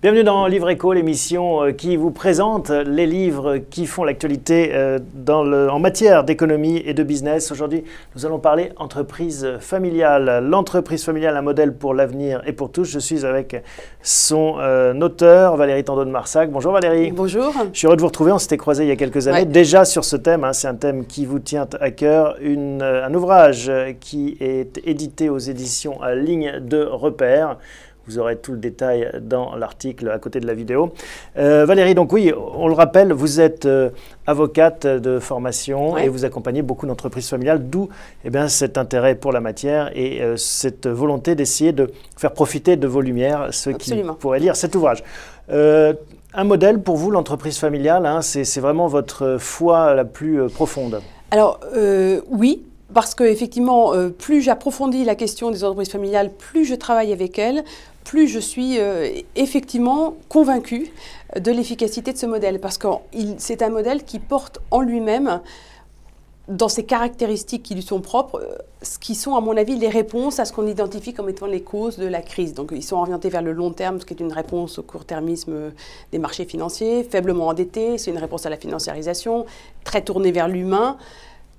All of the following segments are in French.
Bienvenue dans Livre Éco, l'émission qui vous présente les livres qui font l'actualité en matière d'économie et de business. Aujourd'hui, nous allons parler entreprise familiale. L'entreprise familiale, un modèle pour l'avenir et pour tous. Je suis avec son auteur, Valérie Tandeau de Marsac. Bonjour Valérie. Bonjour. Je suis heureux de vous retrouver, on s'était croisés il y a quelques années. Ouais. Déjà sur ce thème, c'est un thème qui vous tient à cœur. Un ouvrage qui est édité aux éditions Ligne de Repère. Vous aurez tout le détail dans l'article à côté de la vidéo. Valérie, donc oui, on le rappelle, vous êtes avocate de formation et vous accompagnez beaucoup d'entreprises familiales, d'où cet intérêt pour la matière et cette volonté d'essayer de faire profiter de vos lumières ceux qui pourraient lire cet ouvrage. Un modèle pour vous, l'entreprise familiale, c'est vraiment votre foi la plus profonde. Alors oui. Parce qu'effectivement, plus j'approfondis la question des entreprises familiales, plus je travaille avec elles, plus je suis effectivement convaincue de l'efficacité de ce modèle. Parce que c'est un modèle qui porte en lui-même, dans ses caractéristiques qui lui sont propres, ce qui sont à mon avis les réponses à ce qu'on identifie comme étant les causes de la crise. Donc ils sont orientés vers le long terme, ce qui est une réponse au court-termisme des marchés financiers, faiblement endettés, c'est une réponse à la financiarisation, très tournée vers l'humain,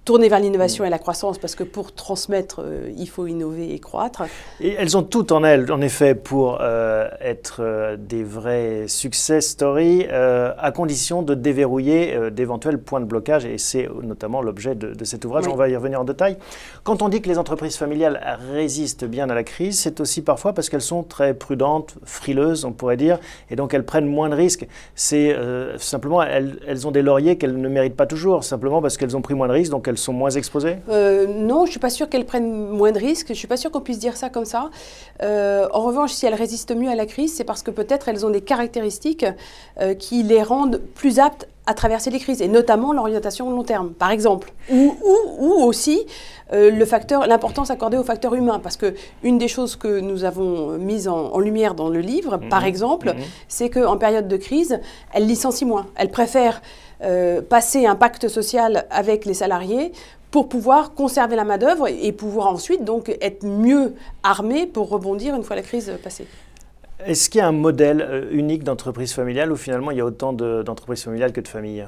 tourner vers l'innovation et la croissance, parce que pour transmettre, il faut innover et croître. Et elles ont tout en elles, en effet, pour être des vrais success stories, à condition de déverrouiller d'éventuels points de blocage, et c'est notamment l'objet de cet ouvrage. Oui. On va y revenir en détail. Quand on dit que les entreprises familiales résistent bien à la crise, c'est aussi parfois parce qu'elles sont très prudentes, frileuses, on pourrait dire, et donc elles prennent moins de risques. C'est simplement, elles ont des lauriers qu'elles ne méritent pas toujours, simplement parce qu'elles ont pris moins de risques, donc elles sont moins exposées? Non, je ne suis pas sûre qu'elles prennent moins de risques. Je ne suis pas sûre qu'on puisse dire ça comme ça. En revanche, si elles résistent mieux à la crise, c'est parce que peut-être elles ont des caractéristiques qui les rendent plus aptes à traverser les crises, et notamment l'orientation long terme, par exemple. Ou aussi l'importance accordée au facteur humain. Parce qu'une des choses que nous avons mises en lumière dans le livre, par exemple, c'est qu'en période de crise, elles licencient moins. Elles préfèrent passer un pacte social avec les salariés pour pouvoir conserver la main-d'œuvre et pouvoir ensuite donc être mieux armés pour rebondir une fois la crise passée. Est-ce qu'il y a un modèle unique d'entreprise familiale ou finalement il y a autant d'entreprises familiales que de familles?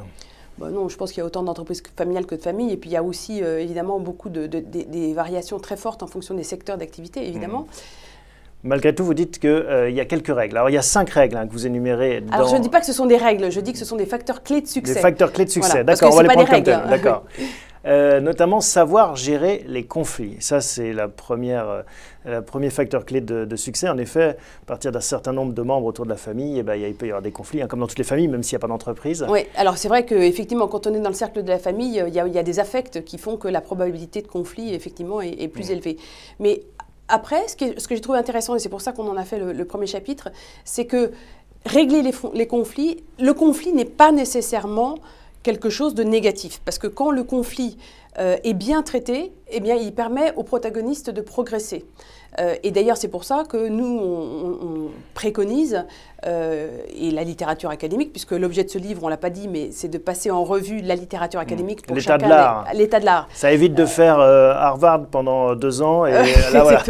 Non, je pense qu'il y a autant d'entreprises familiales que de familles. Et puis il y a aussi évidemment beaucoup des variations très fortes en fonction des secteurs d'activité, évidemment. Malgré tout, vous dites qu'il y a quelques règles. Alors, il y a 5 règles que vous énumérez. Alors, je ne dis pas que ce sont des règles, je dis que ce sont des facteurs clés de succès. Des facteurs clés de succès, voilà, d'accord, on va les prendre comme tels. D'accord. Notamment, savoir gérer les conflits. Ça, c'est le premier facteur clé de succès. En effet, à partir d'un certain nombre de membres autour de la famille, il peut y avoir des conflits, comme dans toutes les familles, même s'il n'y a pas d'entreprise. Oui, alors c'est vrai qu'effectivement, quand on est dans le cercle de la famille, il y a des affects qui font que la probabilité de conflit, effectivement, est plus élevée. Mais après, ce que j'ai trouvé intéressant, et c'est pour ça qu'on en a fait le premier chapitre, c'est que régler les conflits, le conflit n'est pas nécessairement quelque chose de négatif. Parce que quand le conflit est bien traité, il permet aux protagonistes de progresser. Et d'ailleurs, c'est pour ça que nous, on préconise, et la littérature académique, puisque l'objet de ce livre, on ne l'a pas dit, mais c'est de passer en revue la littérature académique pour l'état de l'art. L'état de l'art. Ça évite de faire Harvard pendant 2 ans. Et là, voilà.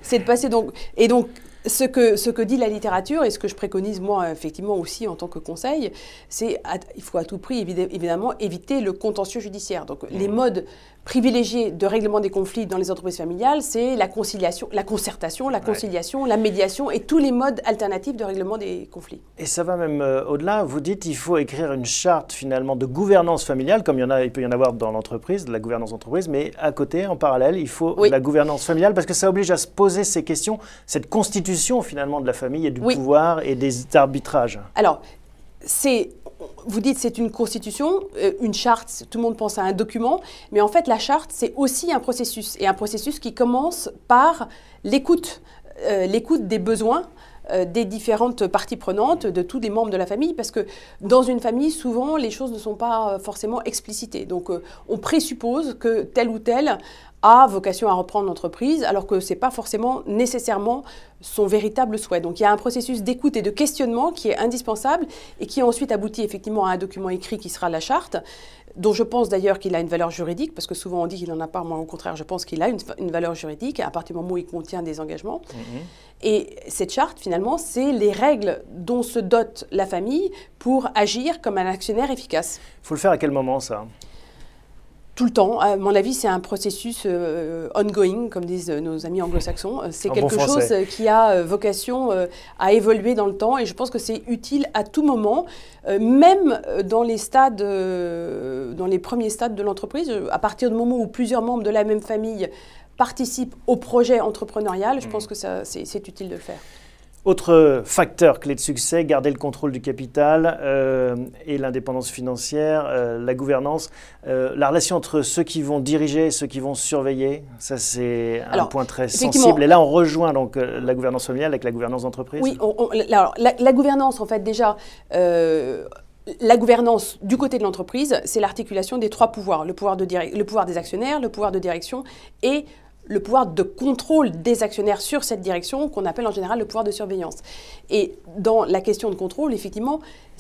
C'est de passer donc... Et donc, ce que dit la littérature, et ce que je préconise moi, effectivement, aussi en tant que conseil, c'est qu'il faut à tout prix, évidemment, éviter le contentieux judiciaire. Donc, les modes privilégiés de règlement des conflits dans les entreprises familiales, c'est la conciliation, la concertation, la conciliation, la médiation et tous les modes alternatifs de règlement des conflits. Et ça va même au-delà. Vous dites qu'il faut écrire une charte, finalement, de gouvernance familiale, comme il peut y en avoir dans l'entreprise, de la gouvernance d'entreprise, mais à côté, en parallèle, il faut la gouvernance familiale, parce que ça oblige à se poser ces questions, cette constitution, finalement, de la famille et du pouvoir et des arbitrages. Alors, vous dites c'est une constitution, une charte, tout le monde pense à un document, mais en fait la charte c'est aussi un processus, et un processus qui commence par l'écoute des besoins des différentes parties prenantes, de tous les membres de la famille, parce que dans une famille, souvent, les choses ne sont pas forcément explicitées. Donc, on présuppose que tel ou tel a vocation à reprendre l'entreprise, alors que ce n'est pas forcément nécessairement son véritable souhait. Donc il y a un processus d'écoute et de questionnement qui est indispensable et qui ensuite aboutit effectivement à un document écrit qui sera la charte, dont je pense d'ailleurs qu'il a une valeur juridique, parce que souvent on dit qu'il n'en a pas, moi au contraire je pense qu'il a une valeur juridique à partir du moment où il contient des engagements. Et cette charte finalement c'est les règles dont se dote la famille pour agir comme un actionnaire efficace. Il faut le faire à quel moment ça ? Tout le temps. À mon avis, c'est un processus ongoing, comme disent nos amis anglo-saxons. C'est quelque chose qui a vocation à évoluer dans le temps et je pense que c'est utile à tout moment, même dans les stades, dans les premiers stades de l'entreprise. À partir du moment où plusieurs membres de la même famille participent au projet entrepreneurial, je pense que c'est utile de le faire. Autre facteur clé de succès, garder le contrôle du capital et l'indépendance financière, la gouvernance, la relation entre ceux qui vont diriger et ceux qui vont surveiller, ça c'est un point très sensible. Et là on rejoint donc la gouvernance familiale avec la gouvernance d'entreprise. Oui, alors, la gouvernance en fait déjà... La gouvernance du côté de l'entreprise, c'est l'articulation des trois pouvoirs, le pouvoir des actionnaires, le pouvoir de direction et le pouvoir de contrôle des actionnaires sur cette direction qu'on appelle en général le pouvoir de surveillance. Et dans la question de contrôle, effectivement,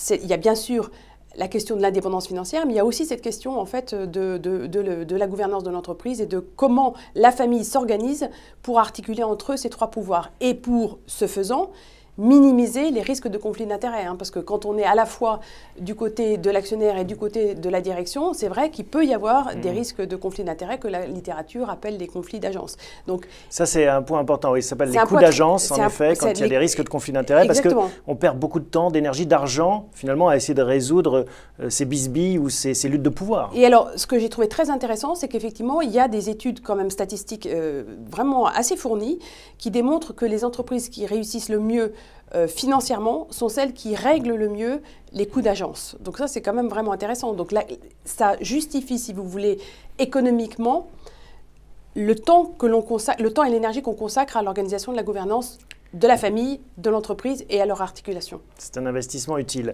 il y a bien sûr la question de l'indépendance financière, mais il y a aussi cette question en fait de la gouvernance de l'entreprise et de comment la famille s'organise pour articuler entre eux ces trois pouvoirs. Et pour ce faisant, minimiser les risques de conflit d'intérêts. Parce que quand on est à la fois du côté de l'actionnaire et du côté de la direction, c'est vrai qu'il peut y avoir des risques de conflit d'intérêts que la littérature appelle des conflits d'agence. Donc, ça, c'est un point important. Oui, ça s'appelle les coûts d'agence, en effet, quand il y a des risques de conflit d'intérêts, parce qu'on perd beaucoup de temps, d'énergie, d'argent, finalement, à essayer de résoudre ces bisbilles ou ces luttes de pouvoir. Et alors, ce que j'ai trouvé très intéressant, c'est qu'effectivement, il y a des études quand même statistiques vraiment assez fournies qui démontrent que les entreprises qui réussissent le mieux financièrement sont celles qui règlent le mieux les coûts d'agence. Donc ça, c'est quand même vraiment intéressant. Donc là, ça justifie, si vous voulez, économiquement, le temps et l'énergie qu'on consacre à l'organisation de la gouvernance de la famille, de l'entreprise et à leur articulation. C'est un investissement utile.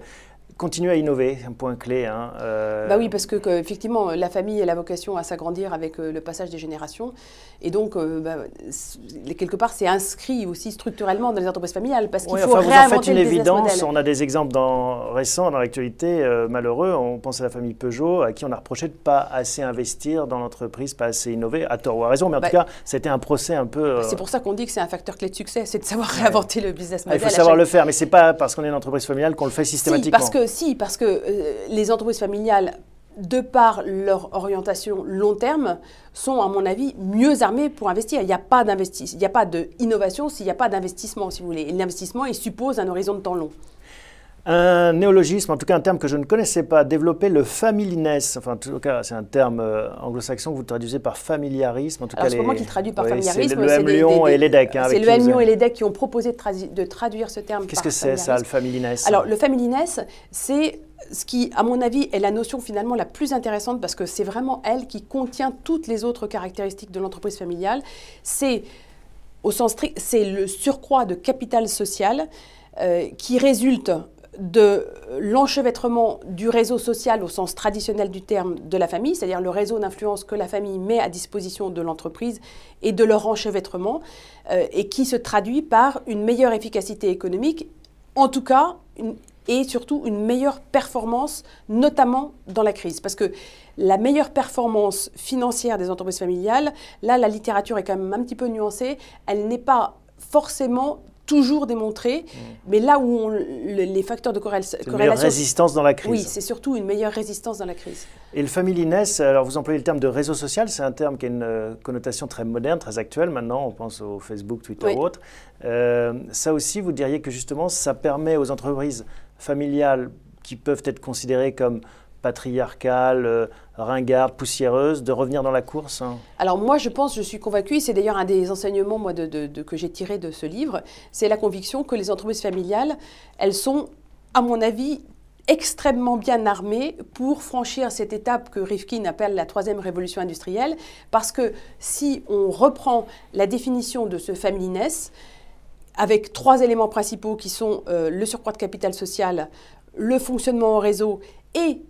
Continuer à innover, un point clé. Bah oui, parce que effectivement, la famille a la vocation à s'agrandir avec le passage des générations. Et donc, quelque part, c'est inscrit aussi structurellement dans les entreprises familiales. Parce qu'il faut réinventer vous en faites une le business évidence. model. On a des exemples récents dans l'actualité malheureux. On pense à la famille Peugeot, à qui on a reproché de ne pas assez investir dans l'entreprise, pas assez innover, à tort ou à raison. Mais en tout cas, c'était un procès un peu... C'est pour ça qu'on dit que c'est un facteur clé de succès, c'est de savoir réinventer le business model. Il faut savoir le faire, mais ce n'est pas parce qu'on est une entreprise familiale qu'on le fait systématiquement. Parce que les entreprises familiales, de par leur orientation long terme, sont, à mon avis, mieux armées pour investir. Il n'y a pas d'innovation s'il n'y a pas d'investissement, si vous voulez. Et l'investissement, il suppose un horizon de temps long. Un néologisme, en tout cas un terme que je ne connaissais pas, développer le familiness. Enfin, en tout cas, c'est un terme anglo-saxon que vous traduisez par familiarisme. En tout cas, c'est pas moi qui le traduis par familiarisme. C'est le M. Lyon et l'EDEC. C'est le M. Lyon et l'EDEC qui ont proposé de traduire ce terme. Qu'est-ce que c'est ça, le familiness? Alors, le familiness, c'est ce qui, à mon avis, est la notion finalement la plus intéressante parce que c'est vraiment elle qui contient toutes les autres caractéristiques de l'entreprise familiale. C'est, au sens strict, c'est le surcroît de capital social qui résulte de l'enchevêtrement du réseau social au sens traditionnel du terme de la famille, c'est-à-dire le réseau d'influence que la famille met à disposition de l'entreprise et de leur enchevêtrement, et qui se traduit par une meilleure efficacité économique, en tout cas, et surtout une meilleure performance, notamment dans la crise. Parce que la meilleure performance financière des entreprises familiales, là, la littérature est quand même un petit peu nuancée, elle n'est pas forcément toujours démontré, mais là où les facteurs de corrélation... Une meilleure résistance dans la crise. Oui, c'est surtout une meilleure résistance dans la crise. Et le familyness, alors vous employez le terme de réseau social, c'est un terme qui a une connotation très moderne, très actuelle maintenant, on pense au Facebook, Twitter ou autre. Ça aussi, vous diriez que justement, ça permet aux entreprises familiales qui peuvent être considérées comme patriarcale, ringarde, poussiéreuse, de revenir dans la course? Alors moi, je suis convaincue, c'est d'ailleurs un des enseignements moi, que j'ai tiré de ce livre, c'est la conviction que les entreprises familiales, elles sont, à mon avis, extrêmement bien armées pour franchir cette étape que Rifkin appelle la troisième révolution industrielle, parce que si on reprend la définition de ce familyness, avec trois éléments principaux qui sont le surcroît de capital social, le fonctionnement en réseau et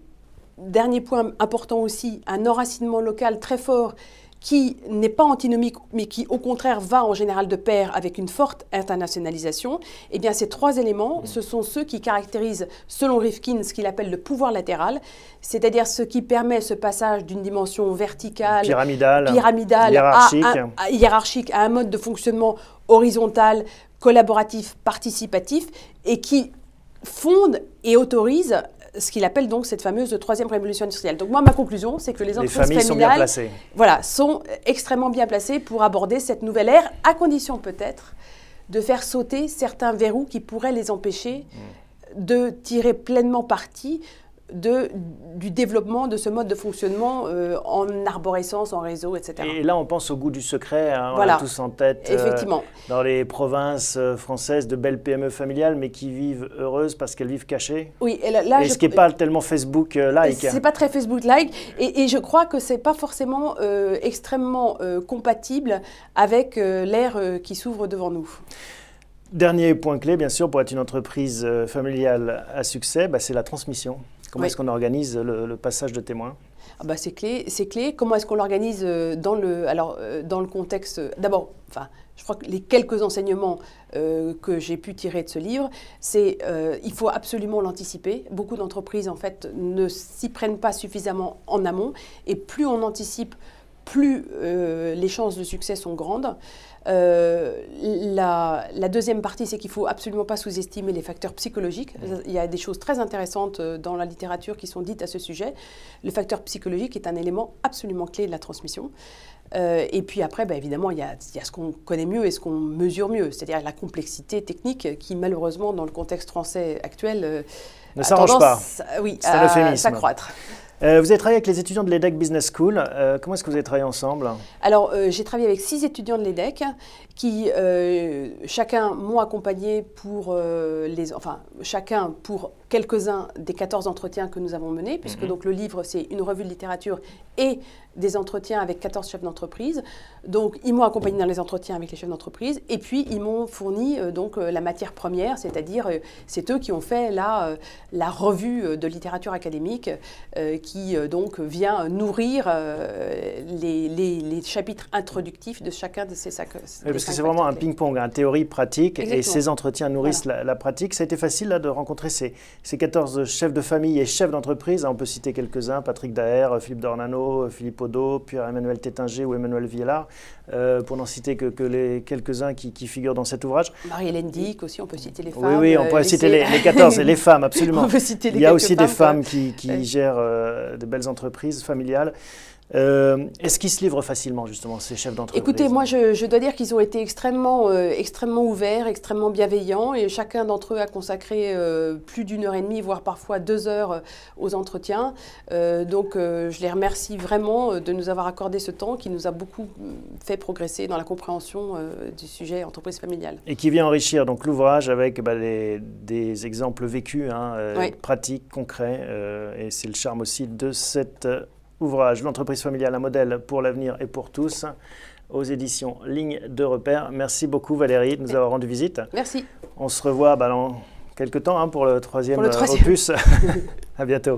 dernier point important aussi, un enracinement local très fort qui n'est pas antinomique, mais qui au contraire va en général de pair avec une forte internationalisation, eh bien ces trois éléments, ce sont ceux qui caractérisent, selon Rifkin, ce qu'il appelle le pouvoir latéral, c'est-à-dire ce qui permet ce passage d'une dimension verticale, pyramidale hiérarchique, à un mode de fonctionnement horizontal, collaboratif, participatif, et qui fonde et autorise ce qu'il appelle donc cette fameuse troisième révolution industrielle. Donc moi, ma conclusion, c'est que les entreprises familiales sont extrêmement bien placées pour aborder cette nouvelle ère, à condition peut-être de faire sauter certains verrous qui pourraient les empêcher de tirer pleinement parti du développement de ce mode de fonctionnement en arborescence, en réseau, etc. Et là, on pense au goût du secret, hein, voilà. On a tous en tête, effectivement. Dans les provinces françaises, de belles PME familiales, mais qui vivent heureuses parce qu'elles vivent cachées. Oui, et ce qui n'est pas tellement Facebook-like. C'est pas très Facebook-like, et je crois que c'est pas forcément extrêmement compatible avec l'ère qui s'ouvre devant nous. Dernier point clé, bien sûr, pour être une entreprise familiale à succès, c'est la transmission. Comment est-ce qu'on organise le passage de témoins ? C'est clé. Comment est-ce qu'on l'organise dans le contexte... D'abord, je crois que les quelques enseignements que j'ai pu tirer de ce livre, c'est il faut absolument l'anticiper. Beaucoup d'entreprises, en fait, ne s'y prennent pas suffisamment en amont. Et plus on anticipe, plus les chances de succès sont grandes. La deuxième partie, c'est qu'il ne faut absolument pas sous-estimer les facteurs psychologiques. Il y a des choses très intéressantes dans la littérature qui sont dites à ce sujet. Le facteur psychologique est un élément absolument clé de la transmission. Et puis après, évidemment, il y a ce qu'on connaît mieux et ce qu'on mesure mieux, c'est-à-dire la complexité technique qui, malheureusement, dans le contexte français actuel, ne s'arrange pas. À s'accroître. Vous avez travaillé avec les étudiants de l'EDEC Business School. Comment est-ce que vous avez travaillé ensemble ? Alors, j'ai travaillé avec 6 étudiants de l'EDEC qui, chacun m'ont accompagné pour chacun pour quelques-uns des 14 entretiens que nous avons menés, puisque donc le livre, c'est une revue de littérature et des entretiens avec 14 chefs d'entreprise. Donc, ils m'ont accompagné dans les entretiens avec les chefs d'entreprise et puis ils m'ont fourni la matière première, c'est-à-dire c'est eux qui ont fait la revue de littérature académique qui vient nourrir les chapitres introductifs de chacun de ces 5. Oui, parce que c'est vraiment un ping-pong, théorie, pratique, et ces entretiens nourrissent la pratique. Ça a été facile là, de rencontrer ces 14 chefs de famille et chefs d'entreprise. On peut citer quelques-uns, Patrick Daher, Philippe Dornano, Philippe Odo, Pierre-Emmanuel Tétinger ou Emmanuel Viellard, pour n'en citer que les quelques-uns qui figurent dans cet ouvrage. Marie-Hélène Dick aussi, on peut citer les femmes. Oui, on peut citer les 14 et les femmes, absolument. On peut citer Il y a aussi des femmes qui gèrent de belles entreprises familiales. Est-ce qu'ils se livrent facilement, justement, ces chefs d'entreprise ? Écoutez, moi, je dois dire qu'ils ont été extrêmement ouverts, extrêmement bienveillants, et chacun d'entre eux a consacré plus d'1 heure et demie, voire parfois 2 heures aux entretiens. Je les remercie vraiment de nous avoir accordé ce temps qui nous a beaucoup fait progresser dans la compréhension du sujet entreprise familiale. Et qui vient enrichir donc l'ouvrage avec des exemples vécus, pratiques, concrets, et c'est le charme aussi de cet ouvrage, L'entreprise familiale, un modèle pour l'avenir et pour tous, aux éditions Ligne de Repère. Merci beaucoup Valérie de nous avoir rendu visite. Merci. On se revoit dans quelques temps pour le troisième opus. À bientôt.